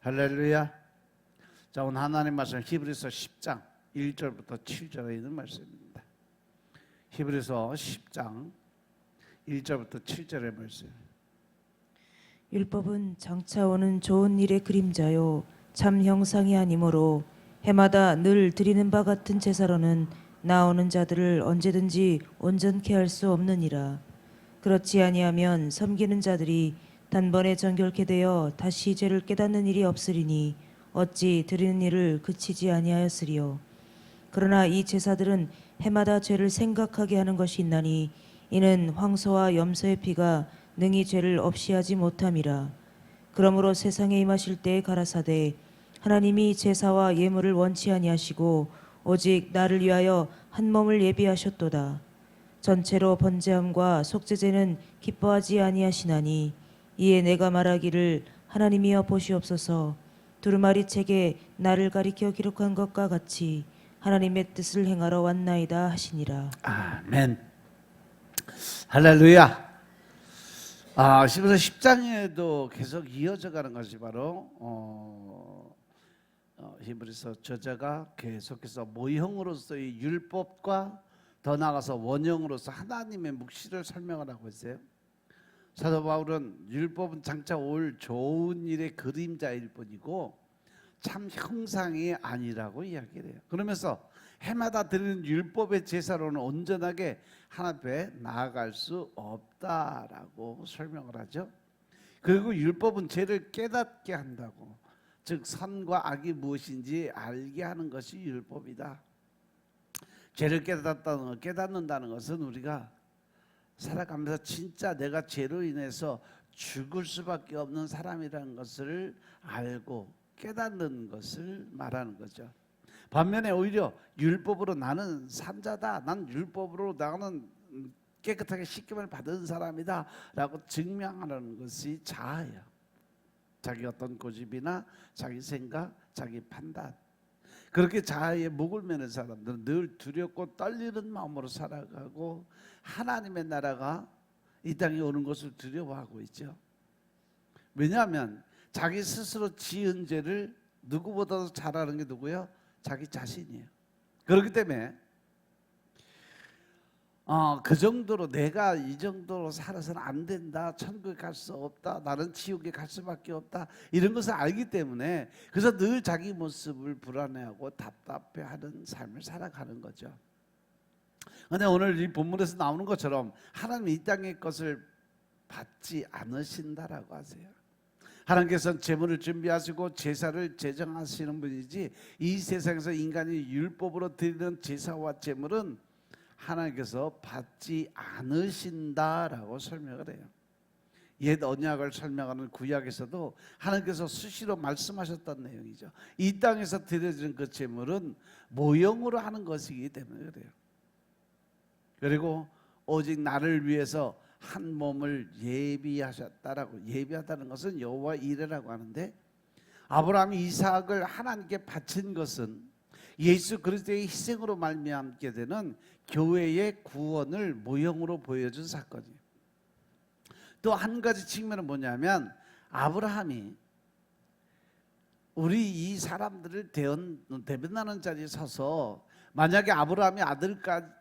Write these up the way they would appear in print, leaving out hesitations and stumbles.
할렐루야. 자, 오늘 하나님 말씀 히브리서 10장 1절부터 7절에 있는 말씀입니다. 히브리서 10장 1절부터 7절의 말씀. 율법은 장차 오는 좋은 일의 그림자요 참 형상이 아니므로 해마다 늘 드리는 바 같은 제사로는 나오는 자들을 언제든지 온전케 할 수 없느니라. 그렇지 아니하면 섬기는 자들이 단번에 정결케 되어 다시 죄를 깨닫는 일이 없으리니 어찌 드리는 일을 그치지 아니하였으리요. 그러나 이 제사들은 해마다 죄를 생각하게 하는 것이 있나니 이는 황소와 염소의 피가 능히 죄를 없이 하지 못함이라. 그러므로 세상에 임하실 때에 가라사대 하나님이 제사와 예물을 원치 아니하시고 오직 나를 위하여 한 몸을 예비하셨도다. 전체로 번제함과 속죄제는 기뻐하지 아니하시나니 이에 내가 말하기를 하나님이여 보시옵소서. 두루마리 책에 나를 가리켜 기록한 것과 같이 하나님의 뜻을 행하러 왔나이다 하시니라. 아멘. 할렐루야. 히브리서 10장에도 계속 이어져 가는 것이 바로 히브리서 저자가 계속해서 모형으로서의 율법과 더 나아가서 원형으로서 하나님의 묵시를 설명을 하고 있어요. 사도 바울은 율법은 장차 올 좋은 일의 그림자일 뿐이고 참 형상이 아니라고 이야기를 해요. 그러면서 해마다 드리는 율법의 제사로는 온전하게 하나님 앞에 나아갈 수 없다라고 설명을 하죠. 그리고 율법은 죄를 깨닫게 한다고, 즉 선과 악이 무엇인지 알게 하는 것이 율법이다. 죄를 깨닫는다는 것은 우리가 살아가면서 진짜 내가 죄로 인해서 죽을 수밖에 없는 사람이라는 것을 알고 깨닫는 것을 말하는 거죠. 반면에 오히려 율법으로 나는 산자다, 난 율법으로 나는 깨끗하게 씻김을 받은 사람이다 라고 증명하는 것이 자아예요. 자기 어떤 고집이나 자기 생각, 자기 판단, 그렇게 자아에 목을 매는 사람들은 늘 두렵고 떨리는 마음으로 살아가고 하나님의 나라가 이 땅에 오는 것을 두려워하고 있죠. 왜냐하면 자기 스스로 지은 죄를 누구보다도 잘 아는 게 누구예요? 자기 자신이에요. 그렇기 때문에 그 정도로 내가 이 정도로 살아서는 안 된다, 천국에 갈 수 없다, 나는 지옥에 갈 수밖에 없다, 이런 것을 알기 때문에 그래서 늘 자기 모습을 불안해하고 답답해하는 삶을 살아가는 거죠. 그런데 오늘 이 본문에서 나오는 것처럼 하나님 이 땅의 것을 받지 않으신다라고 하세요. 하나님께서는 제물을 준비하시고 제사를 제정하시는 분이지 이 세상에서 인간이 율법으로 드리는 제사와 제물은 하나님께서 받지 않으신다라고 설명을 해요. 옛 언약을 설명하는 구약에서도 하나님께서 수시로 말씀하셨던 내용이죠. 이 땅에서 드려지는 그 제물은 모형으로 하는 것이기 때문에 그래요. 그리고 오직 나를 위해서 한 몸을 예비하셨다라고, 예비하다는 것은 여호와 이레라고 하는데, 아브라함이 이삭을 하나님께 바친 것은 예수 그리스도의 희생으로 말미암게 되는 교회의 구원을 모형으로 보여준 사건이에요. 또 한 가지 측면은 뭐냐면 아브라함이 우리 이 사람들을 대변하는 자리에 서서 만약에 아브라함이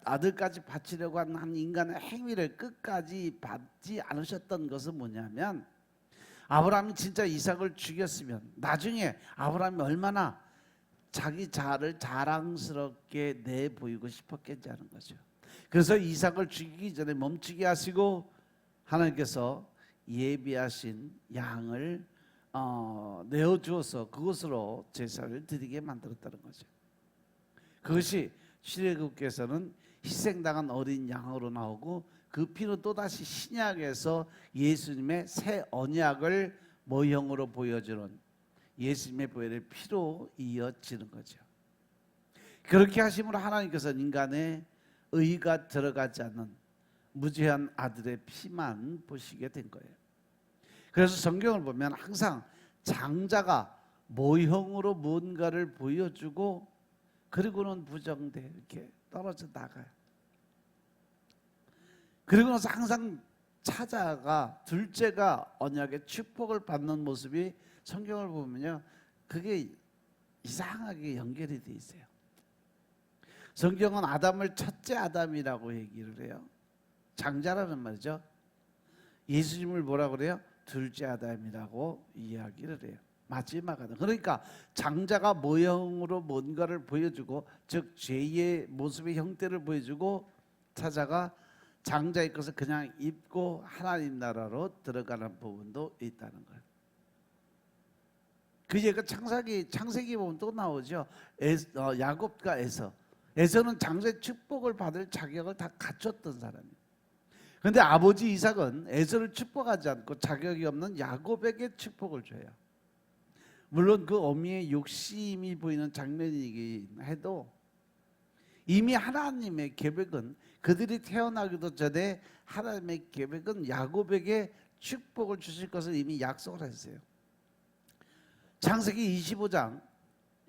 아들까지 바치려고 한 인간의 행위를 끝까지 받지 않으셨던 것은 뭐냐면, 아브라함이 진짜 이삭을 죽였으면 나중에 아브라함이 얼마나 자기 자아를 자랑스럽게 내보이고 싶었겠지 하는 거죠. 그래서 이삭을 죽이기 전에 멈추게 하시고 하나님께서 예비하신 양을 내어주어서 그것으로 제사를 드리게 만들었다는 거죠. 그것이 출애굽께서는 희생당한 어린 양으로 나오고 그 피는 또다시 신약에서 예수님의 새 언약을 모형으로 보여주는 예수님의 보혈의 피로 이어지는 거죠. 그렇게 하심으로 하나님께서는 인간의 의가 들어가지 않는 무죄한 아들의 피만 보시게 된 거예요. 그래서 성경을 보면 항상 장자가 모형으로 뭔가를 보여주고 그리고는 부정돼 이렇게 떨어져 나가요. 그리고 나서 항상 차자가, 둘째가 언약의 축복을 받는 모습이 성경을 보면요, 그게 이상하게 연결이 돼 있어요. 성경은 아담을 첫째 아담이라고 얘기를 해요. 장자라는 말이죠. 예수님을 뭐라 그래요? 둘째 아담이라고 이야기를 해요. 마지막 아담. 그러니까 장자가 모형으로 뭔가를 보여주고, 즉 죄의 모습의 형태를 보여주고, 타자가 장자의 것을 그냥 입고 하나님 나라로 들어가는 부분도 있다는 거예요. 그 얘기가 창세기 보면 또 나오죠. 야곱과 에서는 장자의 축복을 받을 자격을 다 갖췄던 사람이에요. 그런데 아버지 이삭은 에서를 축복하지 않고 자격이 없는 야곱에게 축복을 줘요. 물론 그 어미의 욕심이 보이는 장면이긴 해도 이미 하나님의 계획은, 그들이 태어나기도 전에 하나님의 계획은 야곱에게 축복을 주실 것을 이미 약속을 했어요. 창세기 25장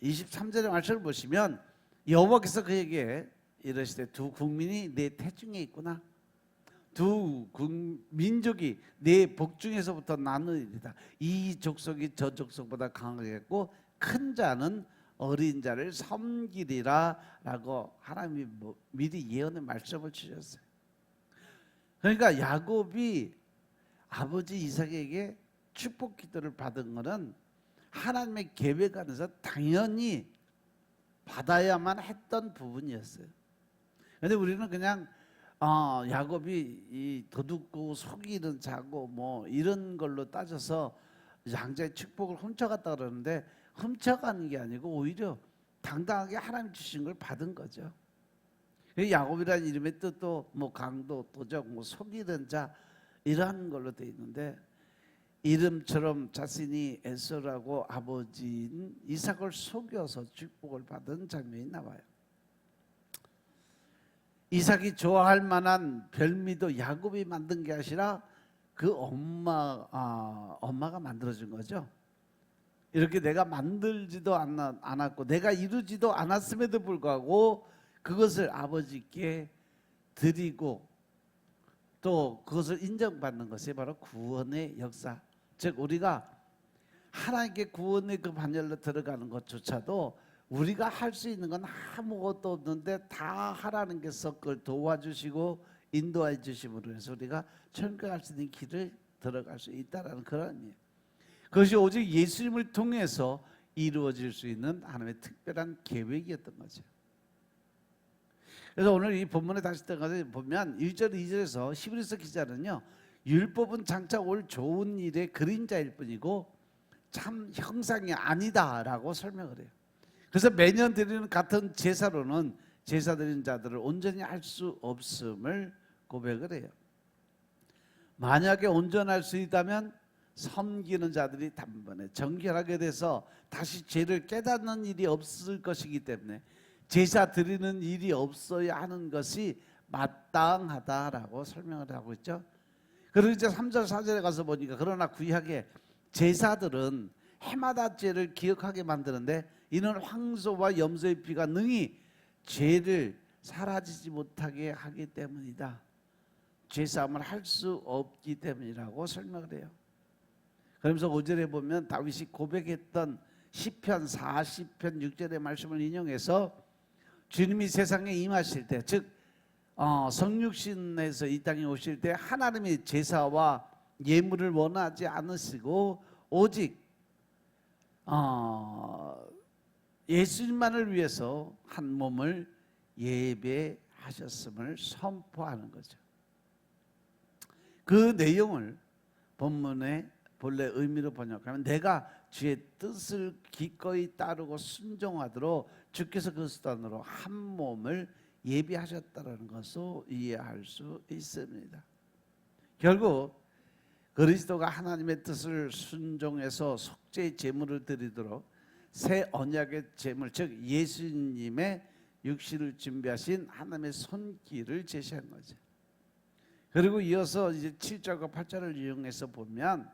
23절의 말씀을 보시면 여호와께서 그에게 이르시되 두 국민이 내 태중에 있구나. 두 민족이 내 복중에서부터 나누리이다. 이 족속이 저 족속보다 강하겠고 큰 자는 어린 자를 섬기리라 라고 하나님이 미리 예언의 말씀을 주셨어요. 그러니까 야곱이 아버지 이삭에게 축복 기도를 받은 것은 하나님의 계획 안에서 당연히 받아야만 했던 부분이었어요. 그런데 우리는 그냥 야곱이 이 도둑고 속이는 자고 뭐 이런 걸로 따져서 장자의 축복을 훔쳐갔다 그러는데, 훔쳐가는 게 아니고 오히려 당당하게 하나님 주신 걸 받은 거죠. 야곱이라는 이름의 뜻도 뭐 강도, 도적, 뭐 속이는 자 이러한 걸로 돼 있는데, 이름처럼 자신이 에서라고 아버지인 이삭을 속여서 축복을 받은 장면이 나와요. 이삭이 좋아할 만한 별미도 야곱이 만든 게 아니라 그 엄마가 만들어준 거죠. 이렇게 내가 만들지도 않았고 내가 이루지도 않았음에도 불구하고 그것을 아버지께 드리고 또 그것을 인정받는 것이 바로 구원의 역사. 즉 우리가 하나님께 구원의 그 반열로 들어가는 것조차도 우리가 할 수 있는 건 아무것도 없는데 다 하나님께서 그걸 도와주시고 인도해 주심으로 해서 우리가 천국에 갈 수 있는 길을 들어갈 수 있다라는 그런 의미예요. 그것이 오직 예수님을 통해서 이루어질 수 있는 하나님의 특별한 계획이었던 거죠. 그래서 오늘 이 본문에 다시 들어가서 보면 1절 2절에서 히브리서 기자는요, 율법은 장차 올 좋은 일의 그림자일 뿐이고 참 형상이 아니다라고 설명을 해요. 그래서 매년 드리는 같은 제사로는 제사 드리는 자들을 온전히 할 수 없음을 고백을 해요. 만약에 온전할 수 있다면 섬기는 자들이 단번에 정결하게 돼서 다시 죄를 깨닫는 일이 없을 것이기 때문에 제사 드리는 일이 없어야 하는 것이 마땅하다라고 설명을 하고 있죠. 그리고 이제 3절 4절에 가서 보니까 그러나 구약의 제사들은 해마다 죄를 기억하게 만드는데 이는 황소와 염소의 피가 능히 죄를 사라지지 못하게 하기 때문이다. 죄사함을 할 수 없기 때문이라고 설명을 해요. 그러면서 5절에 보면 다윗이 고백했던 시편 40편 6절의 말씀을 인용해서 주님이 세상에 임하실 때, 즉 성육신에서 이 땅에 오실 때 하나님의 제사와 예물을 원하지 않으시고 오직 예수님만을 위해서 한 몸을 예배하셨음을 선포하는 거죠. 그 내용을 본문의 본래 의미로 번역하면 내가 주의 뜻을 기꺼이 따르고 순종하도록 주께서 그 수단으로 한 몸을 예비하셨다는 것을 이해할 수 있습니다. 결국 그리스도가 하나님의 뜻을 순종해서 속죄의 제물을 드리도록 새 언약의 제물, 즉 예수님의 육신을 준비하신 하나님의 손길을 제시한 거죠. 그리고 이어서 이제 7절과 8절을 이용해서 보면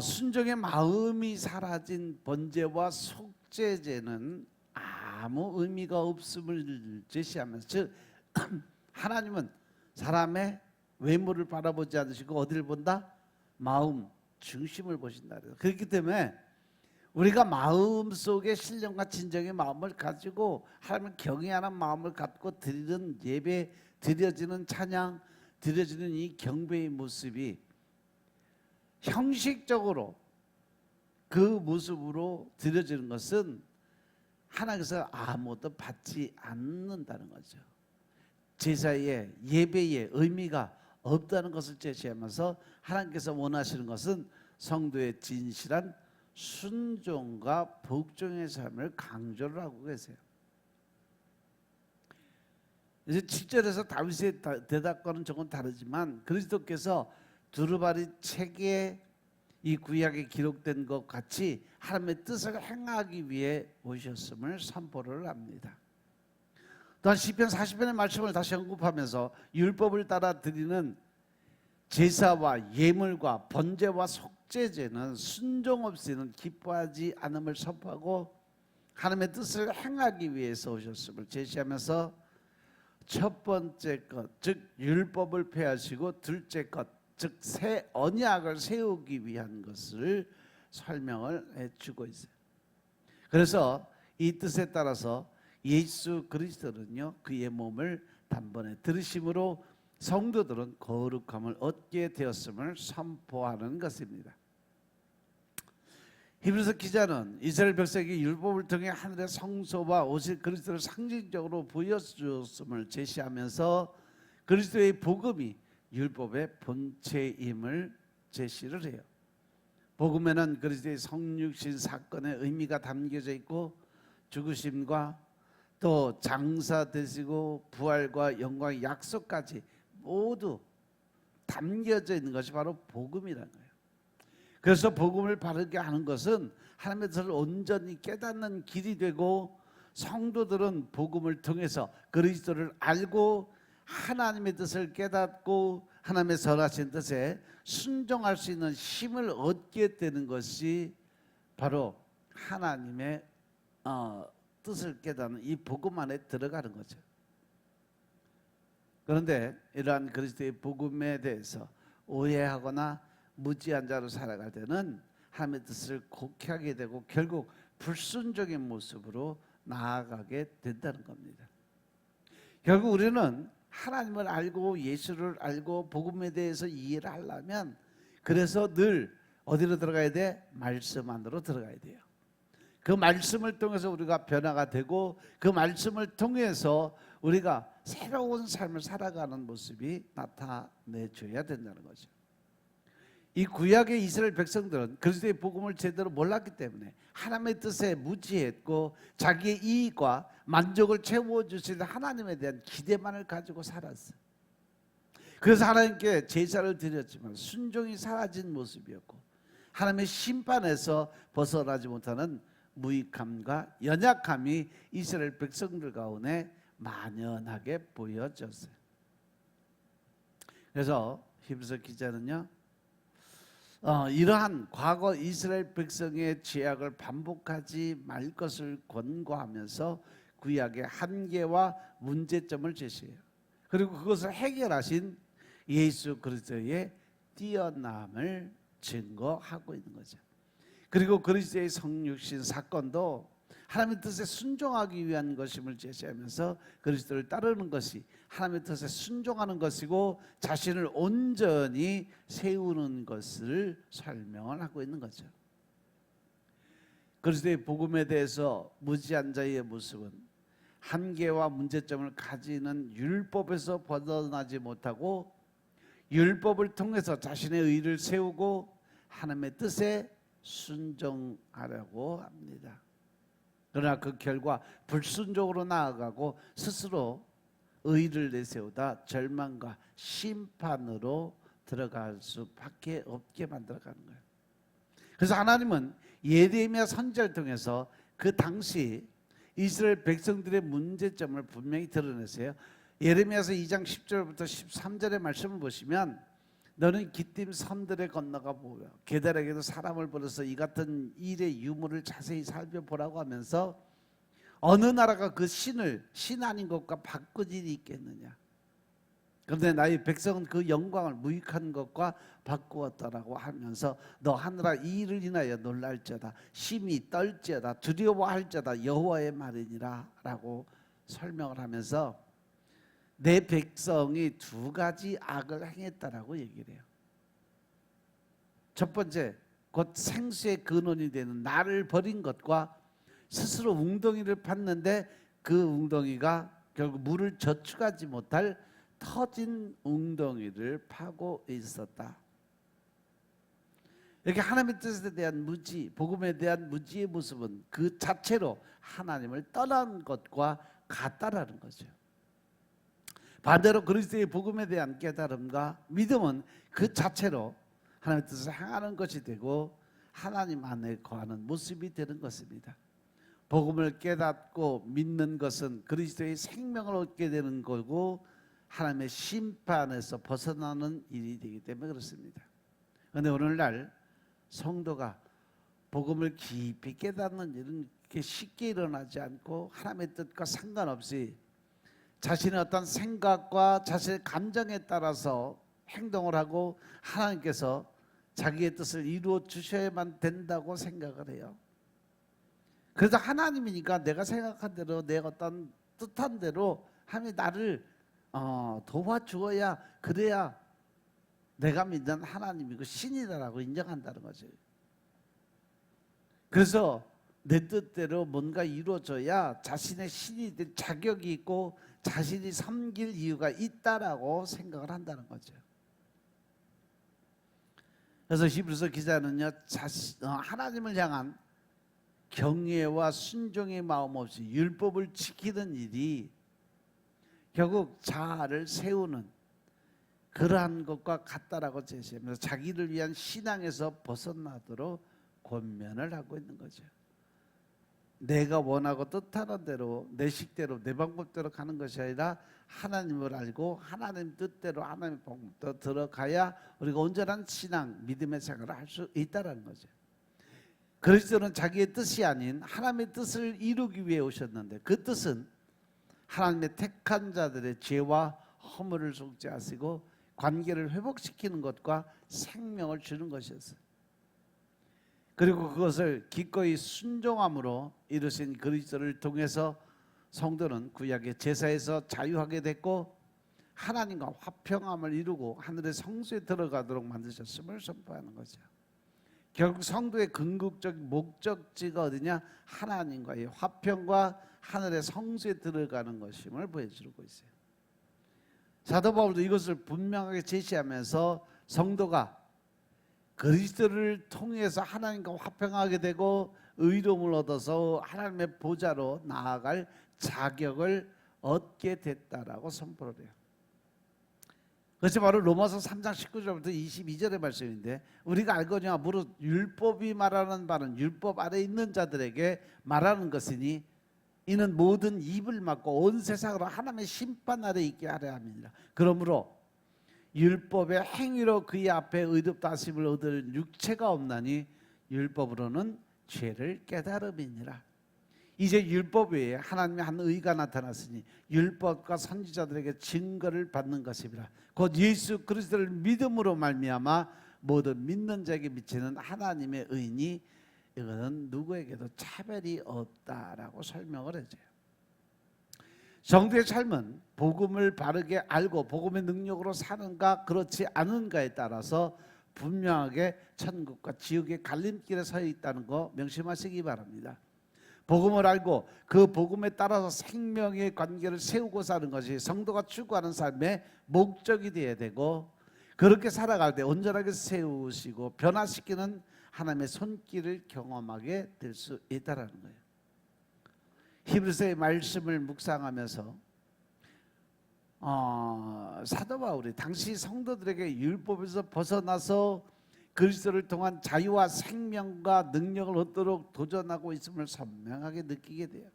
순종의 마음이 사라진 번제와 속죄제는 아무 의미가 없음을 제시하면서, 즉 하나님은 사람의 외모를 바라보지 않으시고 어디를 본다? 마음, 중심을 보신다. 그렇기 때문에 우리가 마음속에 신령과 진정의 마음을 가지고 하나님을 경외하는 마음을 갖고 드리는 예배, 드려지는 찬양, 드려지는 이 경배의 모습이 형식적으로 그 모습으로 드려지는 것은 하나님께서 아무것도 받지 않는다는 거죠. 제사의 예배의 의미가 없다는 것을 제시하면서 하나님께서 원하시는 것은 성도의 진실한 순종과 복종의 삶을 강조를 하고 계세요. 이제 7절에서 다윗의 대답과는 조금 다르지만 그리스도께서 두루마리 책에 이 구약에 기록된 것 같이 하나님의 뜻을 행하기 위해 오셨음을 선포를 합니다. 또한 시편 40편의 말씀을 다시 언급하면서 율법을 따라 드리는 제사와 예물과 번제와 속죄제는 순종 없이는 기뻐하지 않음을 선포하고 하나님의 뜻을 행하기 위해서 오셨음을 제시하면서 첫 번째 것, 즉 율법을 폐하시고 둘째 것, 즉 새 언약을 세우기 위한 것을 설명을 해주고 있어요. 그래서 이 뜻에 따라서 예수 그리스도는요, 그의 몸을 단번에 들으심으로 성도들은 거룩함을 얻게 되었음을 선포하는 것입니다. 히브리서 기자는 이스라엘 백성에게 율법을 통해 하늘의 성소와 오실 그리스도를 상징적으로 보여주었음을 제시하면서 그리스도의 복음이 율법의 본체임을 제시를 해요. 복음에는 그리스도의 성육신 사건의 의미가 담겨져 있고 죽으심과 또 장사되시고 부활과 영광의 약속까지 모두 담겨져 있는 것이 바로 복음이라는 거예요. 그래서 복음을 바르게 하는 것은 하나님의 뜻을 온전히 깨닫는 길이 되고 성도들은 복음을 통해서 그리스도를 알고 하나님의 뜻을 깨닫고 하나님의 선하신 뜻에 순종할 수 있는 힘을 얻게 되는 것이 바로 하나님의 뜻을 깨닫는 이 복음 안에 들어가는 거죠. 그런데 이러한 그리스도의 복음에 대해서 오해하거나 무지한 자로 살아갈 때는 하나님의 뜻을 곡해하게 되고 결국 불순종의 모습으로 나아가게 된다는 겁니다. 결국 우리는 하나님을 알고 예수를 알고 복음에 대해서 이해를 하려면 그래서 늘 어디로 들어가야 돼? 말씀 안으로 들어가야 돼요. 그 말씀을 통해서 우리가 변화가 되고 그 말씀을 통해서 우리가 새로운 삶을 살아가는 모습이 나타내줘야 된다는 거죠. 이 구약의 이스라엘 백성들은 그리스도의 복음을 제대로 몰랐기 때문에 하나님의 뜻에 무지했고 자기의 이익과 만족을 채워주시는 하나님에 대한 기대만을 가지고 살았어요. 그래서 하나님께 제사를 드렸지만 순종이 사라진 모습이었고 하나님의 심판에서 벗어나지 못하는 무익함과 연약함이 이스라엘 백성들 가운데 만연하게 보여졌어요. 그래서 히브리서 기자는요, 이러한 과거 이스라엘 백성의 죄악을 반복하지 말 것을 권고하면서 구약의 한계와 문제점을 제시해요. 그리고 그것을 해결하신 예수 그리스도의 뛰어남을 증거하고 있는 거죠. 그리고 그리스도의 성육신 사건도 하나님의 뜻에 순종하기 위한 것임을 제시하면서 그리스도를 따르는 것이 하나님의 뜻에 순종하는 것이고 자신을 온전히 세우는 것을 설명을 하고 있는 거죠. 그리스도의 복음에 대해서 무지한 자의 모습은 한계와 문제점을 가지는 율법에서 벗어나지 못하고 율법을 통해서 자신의 의를 세우고 하나님의 뜻에 순종하려고 합니다. 그러나 그 결과 불순종으로 나아가고 스스로 의를 내세우다 절망과 심판으로 들어갈 수밖에 없게 만들어가는 거예요. 그래서 하나님은 예레미야 선지자를 통해서 그 당시 이스라엘 백성들의 문제점을 분명히 드러내세요. 예레미야서 2장 10절부터 13절의 말씀을 보시면 너는 기띔 섬들에 건너가 보며 게달에게도 사람을 보내서 이 같은 일의 유무를 자세히 살펴보라고 하면서 어느 나라가 그 신을 신 아닌 것과 바꾼 일이 있겠느냐. 그런데 나의 백성은 그 영광을 무익한 것과 바꾸었다라고 하면서 너 하늘아 이 일을 인하여 놀랄지어다 심히 떨지어다 두려워할지어다 여호와의 말이니라 라고 설명을 하면서 내 백성이 두 가지 악을 행했다라고 얘기를 해요. 첫 번째 곧 생수의 근원이 되는 나를 버린 것과 스스로 웅덩이를 팠는데 그 웅덩이가 결국 물을 저축하지 못할 터진 웅덩이를 파고 있었다. 이렇게 하나님의 뜻에 대한 무지, 복음에 대한 무지의 모습은 그 자체로 하나님을 떠난 것과 같다라는 거죠. 반대로 그리스도의 복음에 대한 깨달음과 믿음은 그 자체로 하나님의 뜻을 행하는 것이 되고 하나님 안에 거하는 모습이 되는 것입니다. 복음을 깨닫고 믿는 것은 그리스도의 생명을 얻게 되는 거고 하나님의 심판에서 벗어나는 일이 되기 때문에 그렇습니다. 그런데 오늘날 성도가 복음을 깊이 깨닫는 일은 이렇게 쉽게 일어나지 않고 하나님의 뜻과 상관없이 자신의 어떤 생각과 자신의 감정에 따라서 행동을 하고 하나님께서 자기의 뜻을 이루어 주셔야만 된다고 생각을 해요. 그래서 하나님이니까 내가 생각한 대로 내가 어떤 뜻한 대로 하나님이 나를 도와주어야 그래야 내가 믿는 하나님이고 신이다라고 인정한다는 거죠. 그래서 내 뜻대로 뭔가 이루어져야 자신의 신이 될 자격이 있고 자신이 섬길 이유가 있다라고 생각을 한다는 거죠. 그래서 히브리서 기자는요 하나님을 향한 경외와 순종의 마음 없이 율법을 지키는 일이 결국 자아를 세우는 그러한 것과 같다라고 제시하면서 자기를 위한 신앙에서 벗어나도록 권면을 하고 있는 거죠. 내가 원하고 뜻하는 대로 내 식대로 내 방법대로 가는 것이 아니라 하나님을 알고 하나님 뜻대로 하나님의 방법대로 들어가야 우리가 온전한 신앙 믿음의 생활을 할 수 있다는 거죠. 그리스도는 자기의 뜻이 아닌 하나님의 뜻을 이루기 위해 오셨는데 그 뜻은 하나님의 택한 자들의 죄와 허물을 속죄하시고 관계를 회복시키는 것과 생명을 주는 것이었어요. 그리고 그것을 기꺼이 순종함으로 이루신 그리스도를 통해서 성도는 구약의 제사에서 자유하게 됐고 하나님과 화평함을 이루고 하늘의 성소에 들어가도록 만드셨음을 선포하는 거죠. 결국 성도의 궁극적인 목적지가 어디냐? 하나님과의 화평과 하늘의 성소에 들어가는 것임을 보여주고 있어요. 사도 바울도 이것을 분명하게 제시하면서 성도가 그리스도를 통해서 하나님과 화평하게 되고 의로움을 얻어서 하나님의 보좌로 나아갈 자격을 얻게 됐다라고 선포를 해요. 그것이 바로 로마서 3장 19절부터 22절의 말씀인데 우리가 알거니와 무릇 율법이 말하는 바는 율법 아래 있는 자들에게 말하는 것이니 이는 모든 입을 막고 온 세상으로 하나님의 심판 아래 있게 하려 함이니라. 그러므로 율법의 행위로 그의 앞에 의롭다 하심을 얻을 육체가 없나니 율법으로는 죄를 깨달음이니라. 이제 율법 외에 하나님의 한 의가 나타났으니 율법과 선지자들에게 증거를 받는 것이라. 곧 예수 그리스도를 믿음으로 말미암아 모든 믿는 자에게 미치는 하나님의 의니 이것은 누구에게도 차별이 없다라고 설명을 해줘요. 성도의 삶은 복음을 바르게 알고 복음의 능력으로 사는가 그렇지 않은가에 따라서 분명하게 천국과 지옥의 갈림길에 서 있다는 거 명심하시기 바랍니다. 복음을 알고 그 복음에 따라서 생명의 관계를 세우고 사는 것이 성도가 추구하는 삶의 목적이 되어야 되고 그렇게 살아갈 때 온전하게 세우시고 변화시키는 하나님의 손길을 경험하게 될 수 있다는 거예요. 히브리서의 말씀을 묵상하면서 사도 바울이 당시 성도들에게 율법에서 벗어나서 그리스도를 통한 자유와 생명과 능력을 얻도록 도전하고 있음을 선명하게 느끼게 돼요.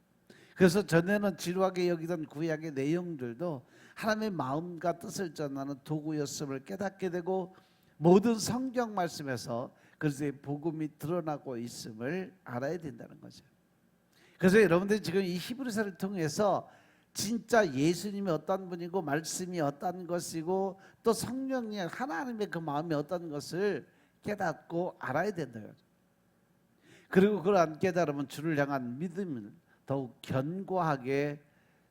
그래서 전에는 지루하게 여기던 구약의 내용들도 하나님의 마음과 뜻을 전하는 도구였음을 깨닫게 되고 모든 성경 말씀에서 그리스도의 복음이 드러나고 있음을 알아야 된다는 거죠. 그래서 여러분들이 지금 이 히브리서를 통해서 진짜 예수님이 어떤 분이고 말씀이 어떤 것이고 또 성령이 하나님의 그 마음이 어떤 것을 깨닫고 알아야 된다요. 그리고 그러한 깨달음은 주를 향한 믿음을 더욱 견고하게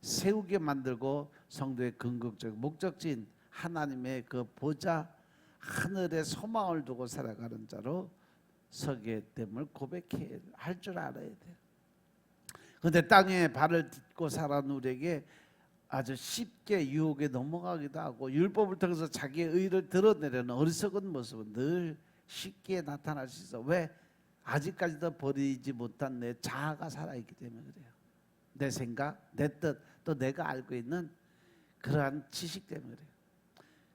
세우게 만들고 성도의 궁극적 목적지인 하나님의 그 보좌 하늘의 소망을 두고 살아가는 자로 서게 됨을 고백해야 할 줄 알아야 돼요. 그런데 땅에 발을 딛고 살아는 우리에게 아주 쉽게 유혹에 넘어가기도 하고 율법을 통해서 자기의 의를 드러내려는 어리석은 모습은 늘 쉽게 나타날 수 있어. 왜? 아직까지도 버리지 못한 내 자아가 살아있기 때문에 그래요. 내 생각, 내 뜻, 또 내가 알고 있는 그러한 지식 때문에 그래요.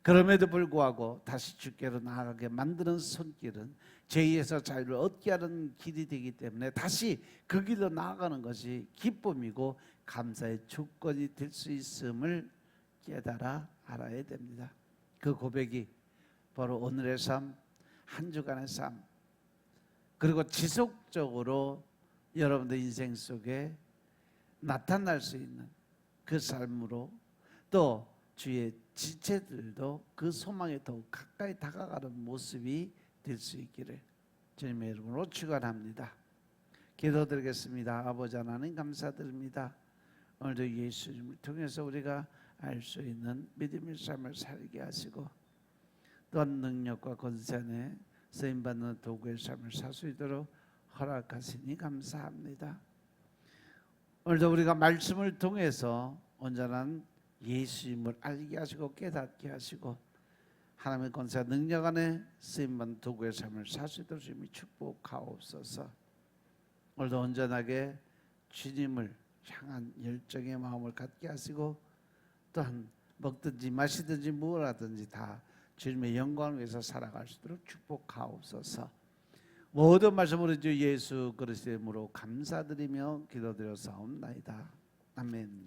그럼에도 불구하고 다시 주께로 나아가게 만드는 손길은 죄에서 자유를 얻게 하는 길이 되기 때문에 다시 그 길로 나아가는 것이 기쁨이고 감사의 조건이 될 수 있음을 깨달아 알아야 됩니다. 그 고백이 바로 오늘의 삶, 한 주간의 삶, 그리고 지속적으로 여러분들 인생 속에 나타날 수 있는 그 삶으로 또 주의 지체들도 그 소망에 더욱 가까이 다가가는 모습이 될 수 있기를 주님의 이름으로 축원합니다. 기도드리겠습니다. 아버지 하나님 감사드립니다. 오늘도 예수님을 통해서 우리가 알 수 있는 믿음의 삶을 살게 하시고 또한 능력과 권세 안에 쓰임받는 도구의 삶을 살 수 있도록 허락하시니 감사합니다. 오늘도 우리가 말씀을 통해서 온전한 예수님을 알게 하시고 깨닫게 하시고 하나님의 권세와 능력 안에 쓰임받는 도구의 삶을 살 수 있도록 주님이 축복하옵소서. 오늘도 온전하게 주님을 향한 열정의 마음을 갖게 하시고 또한 먹든지 마시든지 뭘 하든지 다 주님의 영광을 위해서 살아갈 수 있도록 축복하옵소서. 모든 말씀으로 주 예수 그리스도의 이름으로 감사드리며 기도드려 사옵나이다. 아멘.